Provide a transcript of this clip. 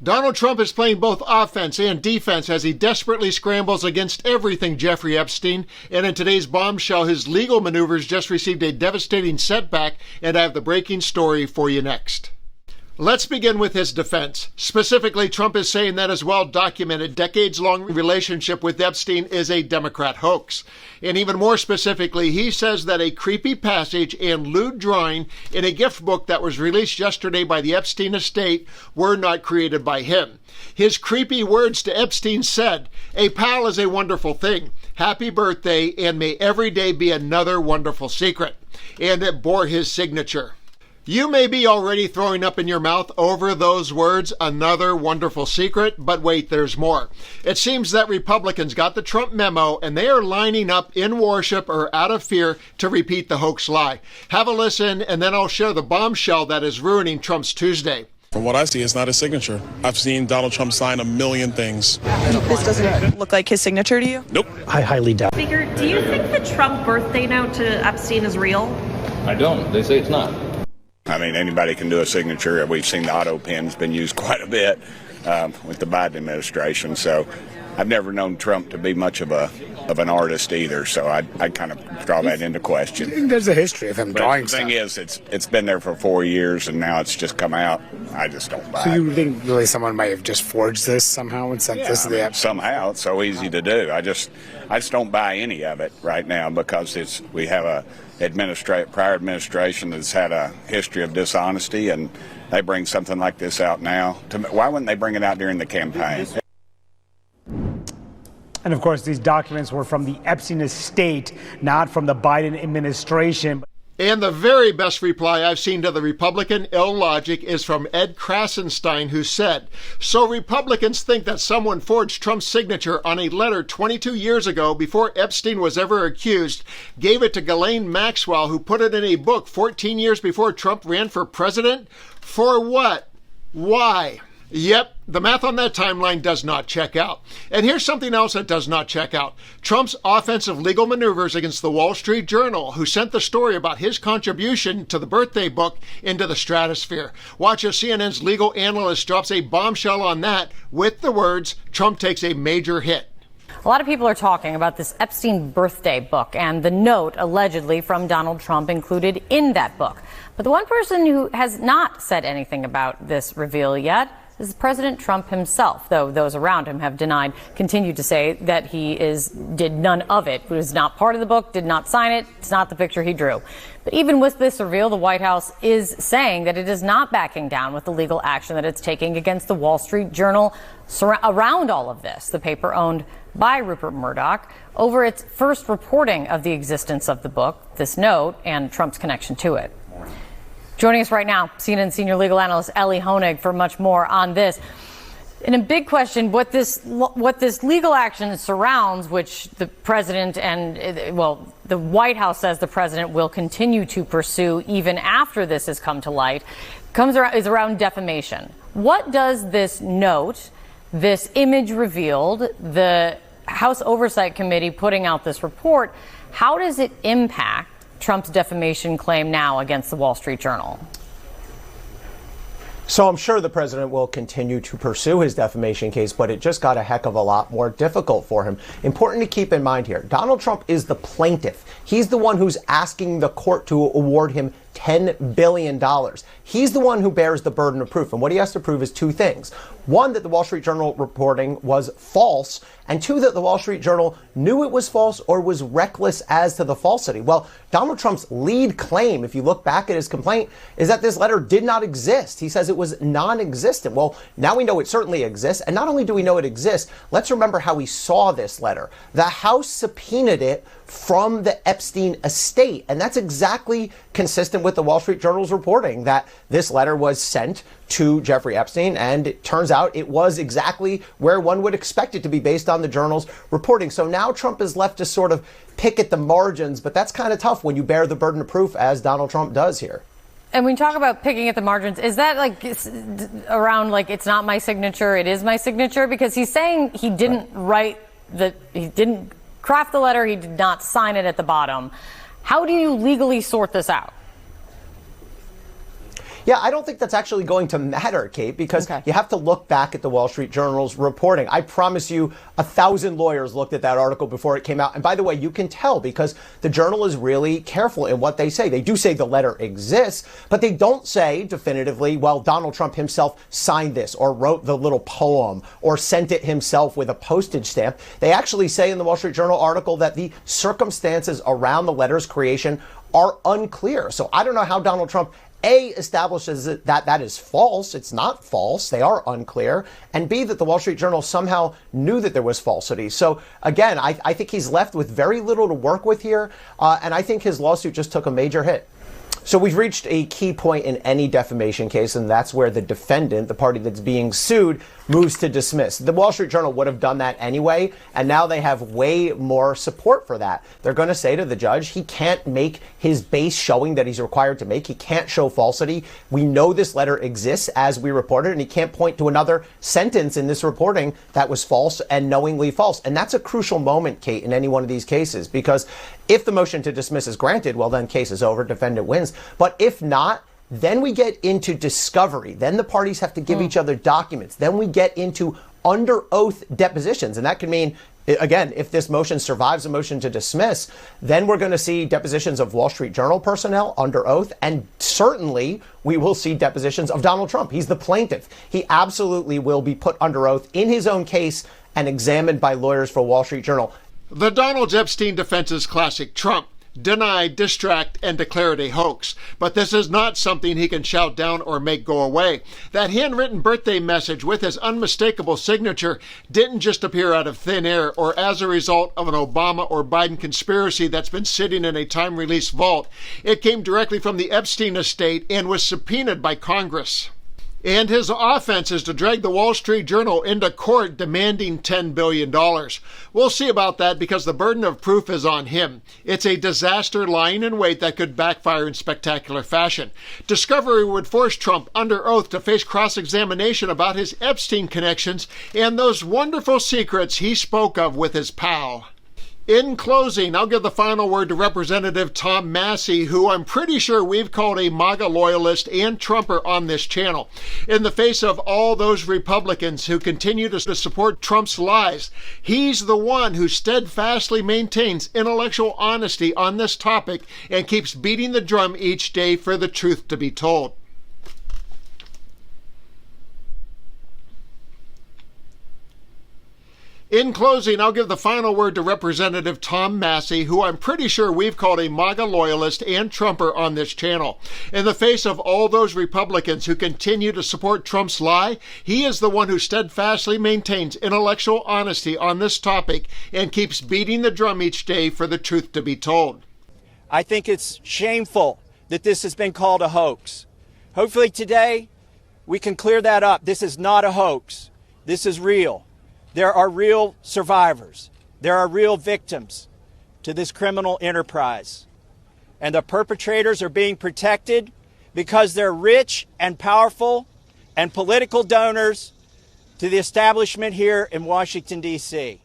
Donald Trump is playing both offense and defense as he desperately scrambles against everything Jeffrey Epstein. And in today's bombshell, his legal maneuvers just received a devastating setback, and I have the breaking story for you next. Let's begin with his defense. Specifically, Trump is saying that his well-documented, decades-long relationship with Epstein is a Democrat hoax. And even more specifically, he says that a creepy passage and lewd drawing in a gift book that was released yesterday by the Epstein estate were not created by him. His creepy words to Epstein said, "A pal is a wonderful thing. Happy birthday, and may every day be another wonderful secret." And it bore his signature. You may be already throwing up in your mouth over those words, "another wonderful secret," but wait, there's more. It seems that Republicans got the Trump memo and they are lining up in worship or out of fear to repeat the hoax lie. Have a listen, and then I'll share the bombshell that is ruining Trump's Tuesday. From what I see, it's not his signature. I've seen Donald Trump sign a million things. This doesn't look like his signature to you? Nope. I highly doubt. Do you think the Trump birthday note to Epstein is real? I don't. They say it's not. I mean, anybody can do a signature. We've seen the auto pen's been used quite a bit with the Biden administration. So I've never known Trump to be much of an artist either. So I'd kind of draw that into question. I think there's a history of him drawing stuff. The thing is, it's been there for 4 years, and now it's just come out. I just don't buy it. So you think really someone might have just forged this somehow and sent this to the Epstein? Somehow. It's so easy to do. I just don't buy any of it right now because we have a prior administration that's had a history of dishonesty, and they bring something like this out now. Why wouldn't they bring it out during the campaign? And of course, these documents were from the Epstein estate, not from the Biden administration. And the very best reply I've seen to the Republican illogic is from Ed Krasenstein, who said, "So Republicans think that someone forged Trump's signature on a letter 22 years ago before Epstein was ever accused, gave it to Ghislaine Maxwell, who put it in a book 14 years before Trump ran for president? For what? Why?" Yep, the math on that timeline does not check out. And here's something else that does not check out. Trump's offensive legal maneuvers against the Wall Street Journal, who sent the story about his contribution to the birthday book into the stratosphere. Watch as CNN's legal analyst drops a bombshell on that with the words, "Trump takes a major hit." A lot of people are talking about this Epstein birthday book and the note allegedly from Donald Trump included in that book. But the one person who has not said anything about this reveal yet is President Trump himself, though those around him have continued to say that he did none of it. He was not part of the book, did not sign it. It's not the picture he drew. But even with this reveal, the White House is saying that it is not backing down with the legal action that it's taking against the Wall Street Journal around all of this, the paper owned by Rupert Murdoch, over its first reporting of the existence of the book, this note, and Trump's connection to it. Joining us right now, CNN senior legal analyst Ellie Honig for much more on this. And a big question, what this legal action surrounds, which the president the White House says the president will continue to pursue even after this has come to light, is around defamation. What does this note, this image revealed, the House Oversight Committee putting out this report, how does it impact Trump's defamation claim now against the Wall Street Journal? So I'm sure the president will continue to pursue his defamation case, but it just got a heck of a lot more difficult for him. Important to keep in mind here, Donald Trump is the plaintiff. He's the one who's asking the court to award him $10 billion. He's the one who bears the burden of proof. And what he has to prove is two things. One, that the Wall Street Journal reporting was false. And two, that the Wall Street Journal knew it was false or was reckless as to the falsity. Well, Donald Trump's lead claim, if you look back at his complaint, is that this letter did not exist. He says it was non-existent. Well, now we know it certainly exists. And not only do we know it exists, let's remember how we saw this letter. The House subpoenaed it from the Epstein estate. And that's exactly consistent with the Wall Street Journal's reporting that this letter was sent to Jeffrey Epstein. And it turns out it was exactly where one would expect it to be based on the Journal's reporting. So now Trump is left to sort of pick at the margins. But that's kind of tough when you bear the burden of proof, as Donald Trump does here. And when you talk about picking at the margins, is that like around like it's not my signature, it is my signature? Because he's saying he didn't he didn't craft the letter, he did not sign it at the bottom. How do you legally sort this out? Yeah, I don't think that's actually going to matter, Kate, because you have to look back at the Wall Street Journal's reporting. I promise you 1,000 lawyers looked at that article before it came out. And by the way, you can tell because the Journal is really careful in what they say. They do say the letter exists, but they don't say definitively, well, Donald Trump himself signed this or wrote the little poem or sent it himself with a postage stamp. They actually say in the Wall Street Journal article that the circumstances around the letter's creation are unclear. So I don't know how Donald Trump establishes that that is false. It's not false. They are unclear. And B, that the Wall Street Journal somehow knew that there was falsity. So again, I think he's left with very little to work with here. And I think his lawsuit just took a major hit. So we've reached a key point in any defamation case, and that's where the defendant, the party that's being sued, moves to dismiss. The Wall Street Journal would have done that anyway, and now they have way more support for that. They're going to say to the judge, he can't make his base showing that he's required to make. He can't show falsity. We know this letter exists as we reported, and he can't point to another sentence in this reporting that was false and knowingly false. And that's a crucial moment, Kate, in any one of these cases, because if the motion to dismiss is granted, well, then case is over, defendant wins. But if not, then we get into discovery. Then the parties have to give each other documents. Then we get into under oath depositions. And that could mean, again, if this motion survives a motion to dismiss, then we're going to see depositions of Wall Street Journal personnel under oath. And certainly we will see depositions of Donald Trump. He's the plaintiff. He absolutely will be put under oath in his own case and examined by lawyers for Wall Street Journal. The Donald Epstein defense is classic Trump. Deny, distract, and declare it a hoax. But this is not something he can shout down or make go away. That handwritten birthday message with his unmistakable signature didn't just appear out of thin air or as a result of an Obama or Biden conspiracy that's been sitting in a time-release vault. It came directly from the Epstein estate and was subpoenaed by Congress. And his offense is to drag the Wall Street Journal into court demanding $10 billion. We'll see about that because the burden of proof is on him. It's a disaster lying in wait that could backfire in spectacular fashion. Discovery would force Trump under oath to face cross-examination about his Epstein connections and those wonderful secrets he spoke of with his pal. In closing, I'll give the final word to Representative Tom Massie, who I'm pretty sure we've called a MAGA loyalist and Trumper on this channel. In the face of all those Republicans who continue to support Trump's lies, he's the one who steadfastly maintains intellectual honesty on this topic and keeps beating the drum each day for the truth to be told. In closing, I'll give the final word to Representative Tom Massie, who I'm pretty sure we've called a MAGA loyalist and Trumper on this channel. In the face of all those Republicans who continue to support Trump's lie, he is the one who steadfastly maintains intellectual honesty on this topic and keeps beating the drum each day for the truth to be told. I think it's shameful that this has been called a hoax. Hopefully today we can clear that up. This is not a hoax. This is real. There are real survivors. There are real victims to this criminal enterprise. And the perpetrators are being protected because they're rich and powerful and political donors to the establishment here in Washington, D.C.